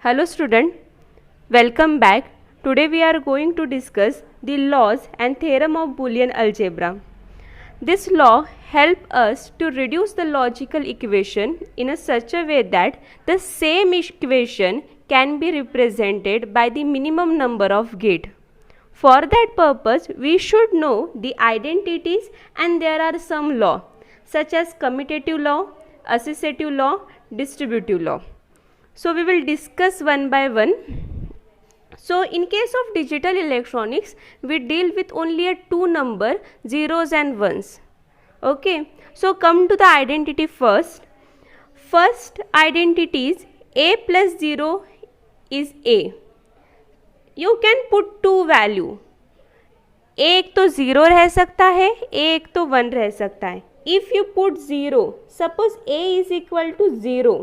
Hello student, welcome back. Today we are going to discuss the laws and theorem of Boolean algebra. This law help us to reduce the logical equation in a such a way that the same equation can be represented by the minimum number of gate. For that purpose, we should know the identities, and there are some law such as commutative law, associative law, distributive law. So we will discuss one by one. So in case of digital electronics, we deal with only a two number, zeros and ones. Okay, so come to the identity first. First identity is a plus 0 is a. You can put two value. एक तो 0 रह सकता है, एक तो 1 रह सकता है. If you put 0, suppose a is equal to 0.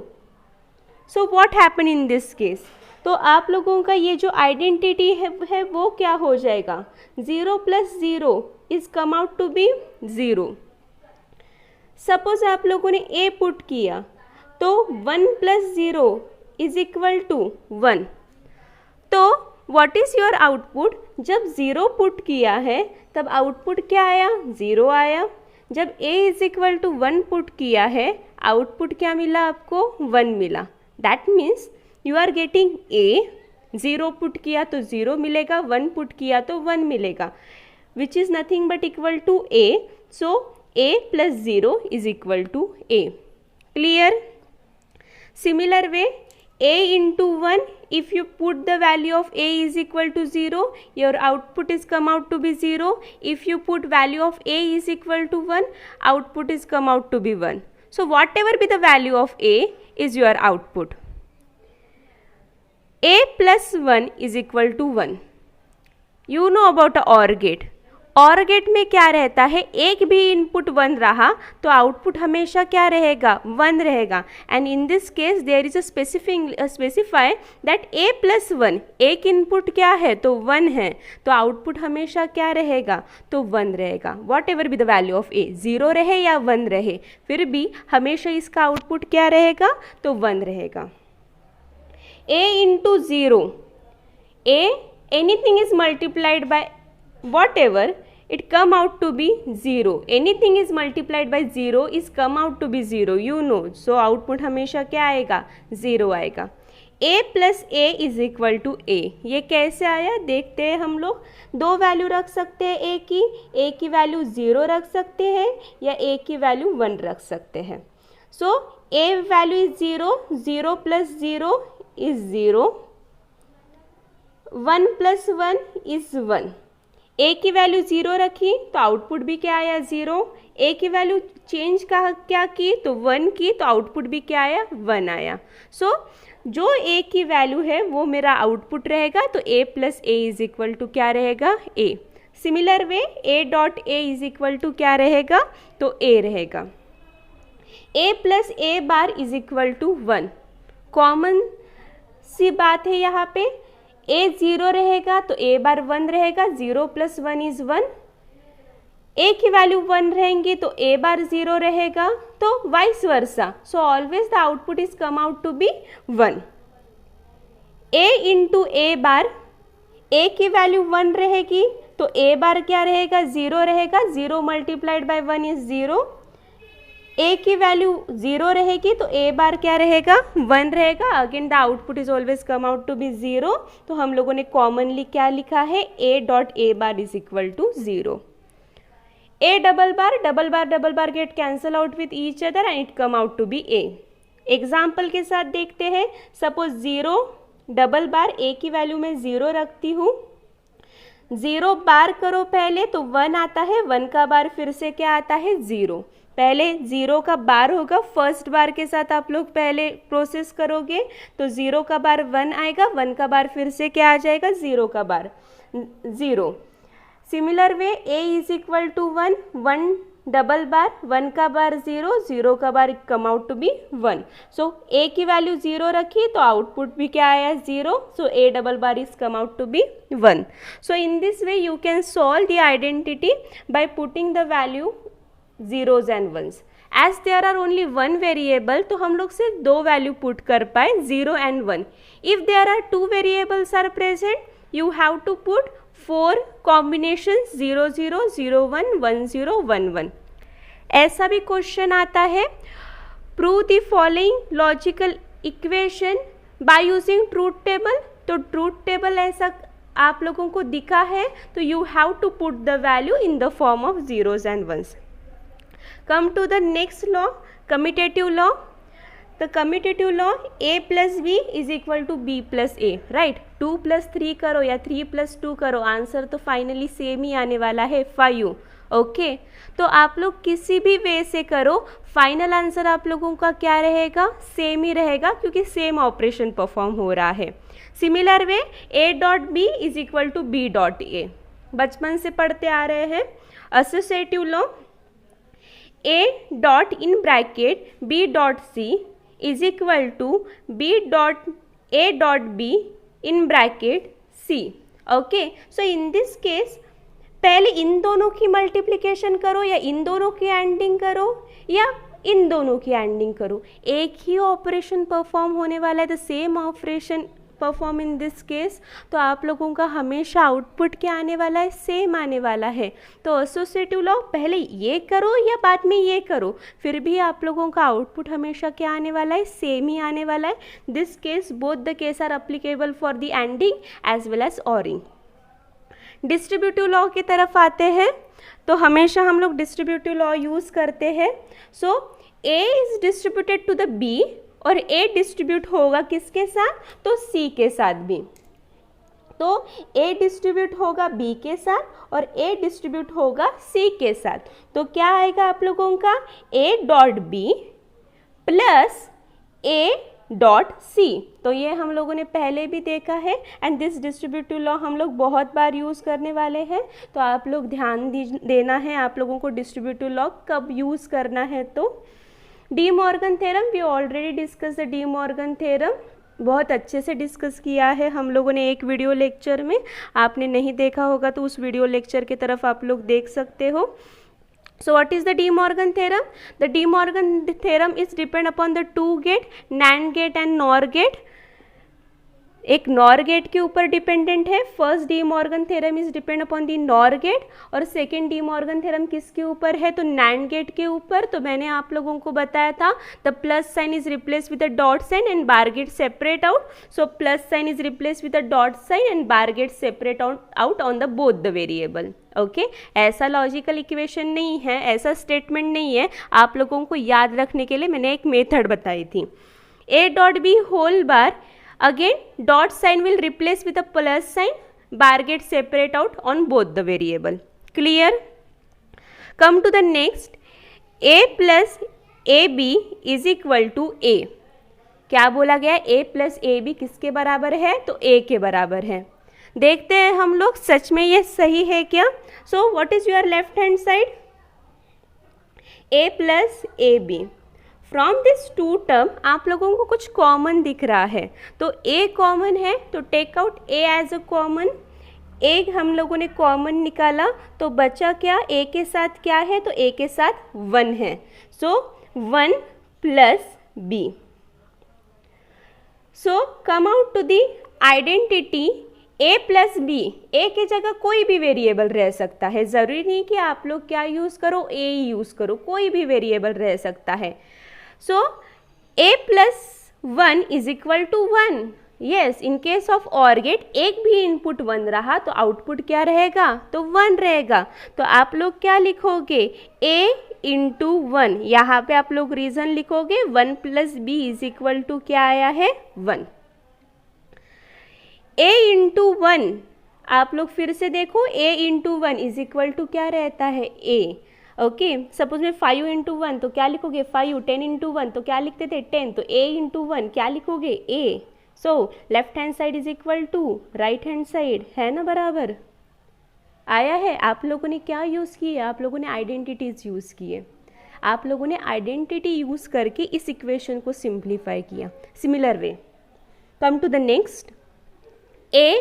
So what happen in this case? तो आप लोगों का ये जो आइडेंटिटी है वो क्या हो जाएगा? 0 plus 0 is come out to be 0. Suppose आप लोगों ने a पुट किया तो 1 plus 0 is equal to 1. तो what is your output? जब 0 पुट किया है तब आउटपुट क्या आया? 0 आया. जब a is equal to 1 put किया है आउटपुट क्या मिला आपको? 1 मिला. That means you are getting a. 0 put किया तो 0 मिलेगा, 1 पुट किया तो 1 मिलेगा, which is nothing but equal to a. So a plus 0 is equal to a. Clear? Similar way, a into 1, if you put the value of a is equal to 0, your output is come out to be 0. If you put value of a is equal to 1, output is come out to be 1. So whatever be the value of a is your output. A plus 1 is equal to 1. You know about a OR gate. OR gate में क्या रहता है? एक भी input 1 रहा तो output हमेशा क्या रहेगा? 1 रहेगा. And in this case there is a specify that a plus 1, एक इनपुट क्या है तो 1 है, तो आउटपुट हमेशा क्या रहेगा? तो 1 रहेगा. What ever be the value of a, 0 रहे या 1 रहे, फिर भी हमेशा इसका आउटपुट क्या रहेगा? तो 1 रहेगा. a into 0, a anything is multiplied by whatever, it come out to be 0. Anything is multiplied by 0 is come out to be 0, you know. So output हमेशा क्या आएगा? 0 आएगा. a plus a is equal to a. ये कैसे आया देखते हैं हम लोग. दो वैल्यू रख सकते हैं a की वैल्यू 0 रख सकते हैं या a की वैल्यू 1 रख सकते हैं. So a value is 0, 0 plus 0 is 0, 1 plus 1 is 1. a की वैल्यू 0 रखी तो आउटपुट भी क्या आया? 0. a की वैल्यू चेंज क्या की तो 1 की, तो आउटपुट भी क्या आया? 1 आया. सो जो a की वैल्यू है वो मेरा आउटपुट रहेगा. तो a plus a is equal to क्या रहेगा? a. Similar way a dot a is equal to क्या रहेगा? तो a रहेगा. a plus a bar is equal to 1. Common सी बात है यहाँ पे. a 0 रहेगा तो a बार 1 रहेगा. 0 प्लस 1 इज 1. a की वैल्यू 1 रहेंगी तो a बार 0 रहेगा, तो vice versa. So always the output is come out to be 1. a into a bar, a की वैल्यू 1 रहेगी तो a बार क्या रहेगा? 0 रहेगा. 0 मल्टीप्लाइड बाय 1 इज 0. a की वैल्यू 0 रहेगी तो a बार क्या रहेगा? 1 रहेगा. Again the output is always come out to be 0. तो हम लोगों ने कॉमनली क्या लिखा है? a dot a bar is equal to 0. a double bar get cancel out with each other and it come out to be a. Example के साथ देखते हैं. सपोज 0 डबल बार, a की वैल्यू में 0 रखती हूँ. 0 बार करो पहले तो 1 आता है, 1 का बार फिर से क्या आता है? 0. पहले 0 का बार होगा, फर्स्ट बार के साथ आप लोग पहले प्रोसेस करोगे तो 0 का बार 1 आएगा, 1 का बार फिर से क्या आ जाएगा? 0 का bar 0. Similar way a is equal to 1, 1 double bar, 1 का बार 0, 0 का bar come out to be 1. So a की वैल्यू 0 रखी तो आउटपुट भी क्या आया? 0. So a double bar is come out to be 1. So in this way you can solve the identity by putting the value zeros and ones. As there are only one variable, तो हम लोग सिर्फ दो value put कर पाए, 0 and 1. If there are two variables are present, you have to put 4 combinations 0 0 0 1 1 0 1 1. ऐसा भी question आता है, prove the following logical equation by using truth table. तो ट्रूथ टेबल ऐसा आप लोगों को दिखा है, तो you have to put the value in the form of zeros and ones. Come to the next law, commutative law. The commutative law, a plus b is equal to b plus a, right? 2 plus 3 करो या 3 plus 2 करो, answer तो finally same ही आने वाला है, 5. Okay, तो आप लोग किसी भी वे से करो, फाइनल आंसर आप लोगों का क्या रहेगा, सेम ही रहेगा, क्योंकि सेम ऑपरेशन परफॉर्म हो रहा है. Similar way, a dot b is equal to b dot a, बचपन से पढ़ते आ रहे हैं. Associative law, a dot in bracket b dot c is equal to b dot a dot b in bracket c. Okay, so in this case पहले इन दोनों की मल्टीप्लिकेशन करो या इन दोनों की एंडिंग करो या इन दोनों की एंडिंग करो, एक ही ऑपरेशन परफॉर्म होने वाला है, the same operation perform in this case. तो आप लोगों का हमेशा आउटपुट क्या आने वाला है, सेम आने वाला है. तो एसोसिएटिव लॉ, पहले ये करो या बाद में ये करो, फिर भी आप लोगों का आउटपुट हमेशा क्या आने वाला है, सेम ही आने वाला है. This case, both the case are applicable for the anding as well as oring. Distributive law की तरफ आते हैं, तो हमेशा हम लोग डिस्ट्रीब्यूटिव लॉ यूज़ करते हैं. So a is distributed to the b और a डिस्ट्रीब्यूट होगा किसके साथ, तो c के साथ भी. तो a डिस्ट्रीब्यूट होगा b के साथ और a डिस्ट्रीब्यूट होगा c के साथ. तो क्या आएगा आप लोगों का, a dot b plus a dot C. तो ये हम लोगों ने पहले भी देखा है एंड दिस डिस्ट्रीब्यूटिव लॉ हम लोग बहुत बार यूज़ करने वाले हैं. तो आप लोग ध्यान देना है आप लोगों को डिस्ट्रीब्यूटिव लॉ कब यूज़ करना है. तो De Morgan theorem, we already discuss the De Morgan theorem, बहुत अच्छे से डिस्कस किया है हम लोगों ने एक वीडियो लेक्चर में. आपने नहीं देखा होगा तो उस वीडियो लेक्चर की तरफ आप लोग देख सकते हो. So what is the De Morgan theorem? The De Morgan theorem is depend upon the two gate, NAND gate and NOR gate. एक नॉर गेट के ऊपर डिपेंडेंट है. First De Morgan theorem is depend upon the NOR gate और second De Morgan theorem किसके ऊपर है, तो NAND gate के ऊपर. तो मैंने आप लोगों को बताया था the plus sign is replace with the dot sign and bar get separate out. So plus sign is replace with the dot sign and bar get separate out on the both the variable. Okay, ऐसा logical equation नहीं है, ऐसा statement नहीं है. आप लोगों को याद रखने के लिए मैंने एक मेथड बताई थी. a dot B whole bar, again dot sign will replace with a plus sign, bar get separate out on both the variable. Clear? Come to the next, a plus ab is equal to a. क्या बोला गया, a plus ab किसके बराबर है, तो a के बराबर है. देखते हैं हम लोग सच में ये सही है क्या. So what is your left hand side, a plus ab. From this two term आप लोगों को कुछ कॉमन दिख रहा है, तो a कॉमन है तो take out a as a common. a हम लोगों ने कॉमन निकाला तो बचा क्या, a के साथ क्या है, तो a के साथ 1 है. So 1 plus b. So come out to the identity a plus B. a की जगह कोई भी वेरिएबल रह सकता है, ज़रूरी नहीं कि आप लोग क्या यूज़ करो, a ही यूज़ करो, कोई भी वेरिएबल रह सकता है. So a plus 1 is equal to 1. Yes, in case of OR gate एक भी इनपुट 1 रहा तो आउटपुट क्या रहेगा, तो 1 रहेगा. तो आप लोग क्या लिखोगे, a इंटू 1. यहाँ पे आप लोग रीजन लिखोगे 1 plus B is equal to क्या आया है, 1. a इंटू 1 आप लोग फिर से देखो, a into 1 is equal to क्या रहता है, a. ओके, सपोज में 5 इंटू 1 तो क्या लिखोगे 5, 10 इंटू 1 तो क्या लिखते थे 10, तो a इंटू 1 क्या लिखोगे a. So left hand side is equal to right hand side, है ना, बराबर आया है. आप लोगों ने क्या यूज़ किए, आप लोगों ने आइडेंटिटीज यूज़ किए. आप लोगों ने आइडेंटिटी यूज़ करके इस इक्वेशन को सिंप्लीफाई किया. Similar way, come to the next, a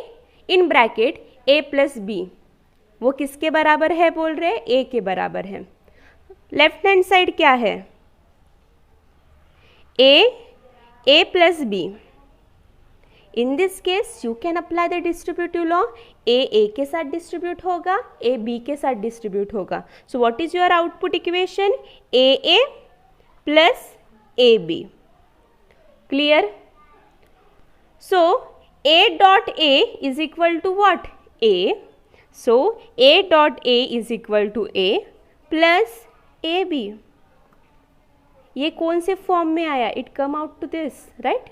in bracket a plus b, वो किसके बराबर है बोल रहे हैं, a के बराबर है. लेफ्ट हैंड साइड क्या है, a plus b. In this case you can apply the distributive law. A के साथ distribute होगा, a b के साथ distribute होगा. So what is your output equation? a plus ab. Clear? So a dot a is equal to what? A. So a dot a is equal to a plus ab. ये कौन से form में आया? It come out to this, right?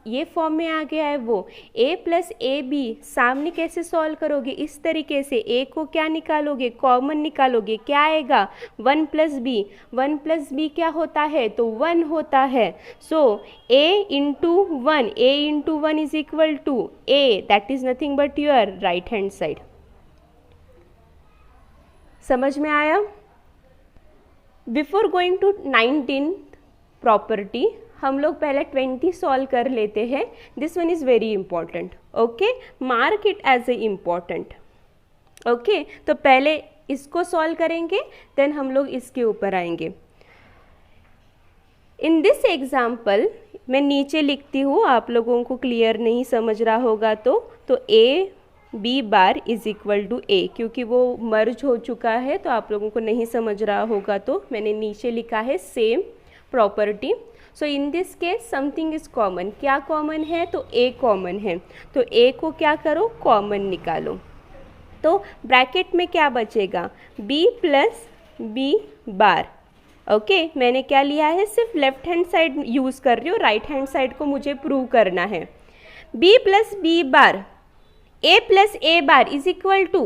ये form में आ गया है वो. a प्लस ए बी सामने कैसे सॉल्व करोगे? इस तरीके से. a को क्या निकालोगे? कॉमन निकालोगे. क्या आएगा? 1 प्लस बी. 1 प्लस बी क्या होता है? तो 1 होता है. So a into 1, a into 1 is equal to a, that is nothing but your right hand side. समझ में आया? बिफोर गोइंग टू 19 प्रॉपर्टी हम लोग पहले 20 सॉल्व कर लेते हैं. This one is very important. Okay, mark it as a important. Okay, तो पहले इसको सॉल्व करेंगे, देन हम लोग इसके ऊपर आएंगे. इन दिस एग्जाम्पल मैं नीचे लिखती हूँ, आप लोगों को क्लियर नहीं समझ रहा होगा तो A B bar is equal to A, क्योंकि वो मर्ज हो चुका है तो आप लोगों को नहीं समझ रहा होगा तो मैंने नीचे लिखा है same property. So in this case something is common. क्या कॉमन है? तो a कॉमन है. तो a को क्या करो? कॉमन निकालो. तो ब्रैकेट में क्या बचेगा? b plus b bar. Okay, मैंने क्या लिया है? सिर्फ लेफ्ट हैंड साइड यूज़ कर रही हूँ, राइट हैंड साइड को मुझे प्रूव करना है. b plus b bar, a plus a bar is equal to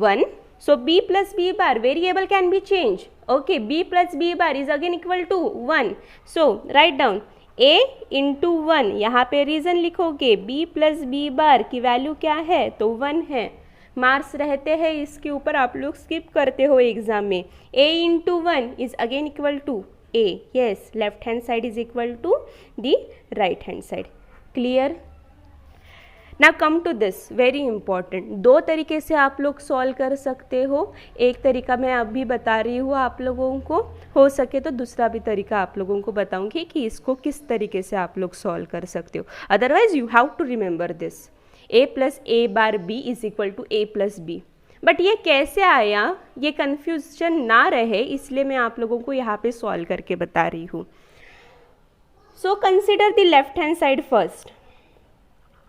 1. So b plus b bar variable can be changed. Okay, b plus b bar is again equal to 1. So write down a into 1. यहाँ पे reason लिखोगे. b plus b bar की value क्या है? तो 1 है. Marks रहते हैं इसके ऊपर, आप लोग स्किप करते हो एग्जाम में. a into 1 is again equal to a. Yes, left hand side is equal to the right hand side. Clear? Now come to this, very important. 2 तरीके से आप लोग सॉल्व कर सकते हो. एक तरीका मैं अभी बता रही हूँ आप लोगों को, हो सके तो दूसरा भी तरीका आप लोगों को बताऊंगी कि इसको किस तरीके से आप लोग सॉल्व कर सकते हो. Otherwise you have to remember this, a plus a bar b is equal to a plus b. But ये कैसे आया, ये कन्फ्यूजन ना रहे इसलिए मैं आप लोगों को यहाँ पे सॉल्व करके बता रही हूँ. So consider the left hand side first.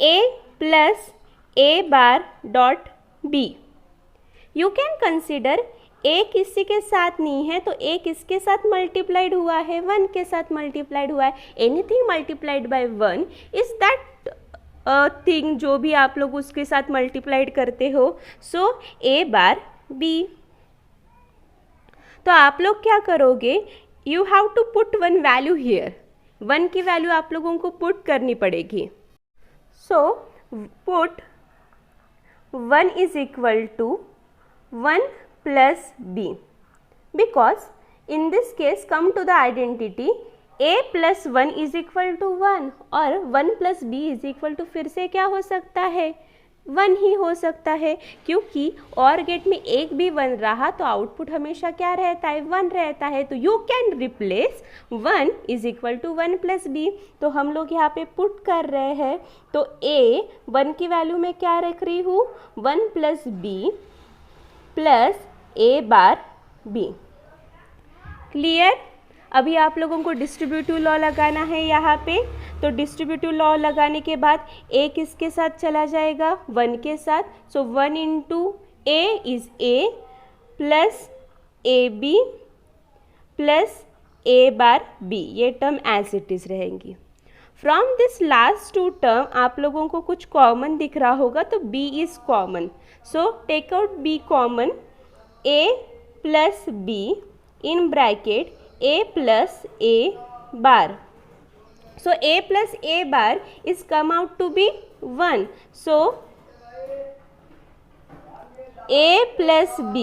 a plus a bar dot b. You can consider a किसी के साथ नहीं है तो a किसके साथ मल्टीप्लाइड हुआ है? 1 के साथ मल्टीप्लाइड हुआ है. Anything multiplied by 1 is that thing जो भी आप लोग उसके साथ मल्टीप्लाइड करते हो. सो a बार b. तो आप लोग क्या करोगे? You have to put 1 value here. 1 की वैल्यू आप लोगों को पुट करनी पड़ेगी. सो put 1 is equal to 1 plus b, because in this case come to the identity a plus 1 is equal to 1 और 1 plus b is equal to फिर से क्या हो सकता है? 1 ही हो सकता है, क्योंकि और गेट में एक भी 1 रहा तो आउटपुट हमेशा क्या रहता है? 1 रहता है. तो you can replace 1 is equal to 1 plus b. तो हम लोग यहाँ पे पुट कर रहे हैं. तो a 1 की वैल्यू में क्या रख रही हूँ? 1 plus B plus a bar B. Clear? अभी आप लोगों को डिस्ट्रीब्यूटिव लॉ लगाना है यहाँ पे. तो डिस्ट्रीब्यूटिव लॉ लगाने के बाद a किसके साथ चला जाएगा? 1 के साथ. So 1 into a is a plus a b plus a bar b. ये टर्म एज इट इज़ रहेंगी. फ्रॉम दिस लास्ट 2 टर्म आप लोगों को कुछ कॉमन दिख रहा होगा तो b is common. So take out b common. a plus b in bracket a plus a bar. So a plus a bar is come out to be 1. So a plus b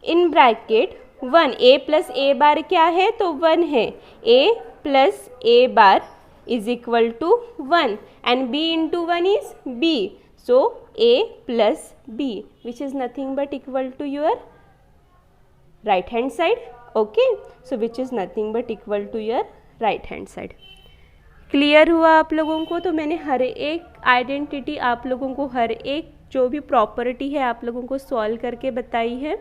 in bracket 1. a plus a bar क्या है? तो 1 है. a plus a bar is equal to 1 and b into 1 is b. So a plus b, which is nothing but equal to your right hand side. Okay, so which is nothing but equal to your right hand side. Clear हुआ आप लोगों को? तो मैंने हर एक identity आप लोगों को, हर एक जो भी प्रॉपर्टी है आप लोगों को सॉल्व करके बताई है।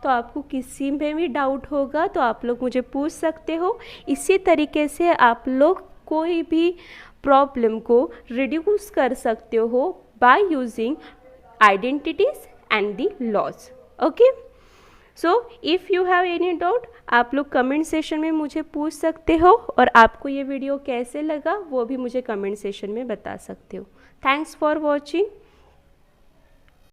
तो आपको किसी में भी डाउट होगा तो आप लोग मुझे पूछ सकते हो। इसी तरीके से आप लोग कोई भी प्रॉब्लम को रिड्यूस कर सकते हो by using identities and the laws. Okay, so if you have any doubt आप लोग कमेंट सेशन में मुझे पूछ सकते हो, और आपको ये वीडियो कैसे लगा वो भी मुझे कमेंट सेशन में बता सकते हो। Thanks for watching.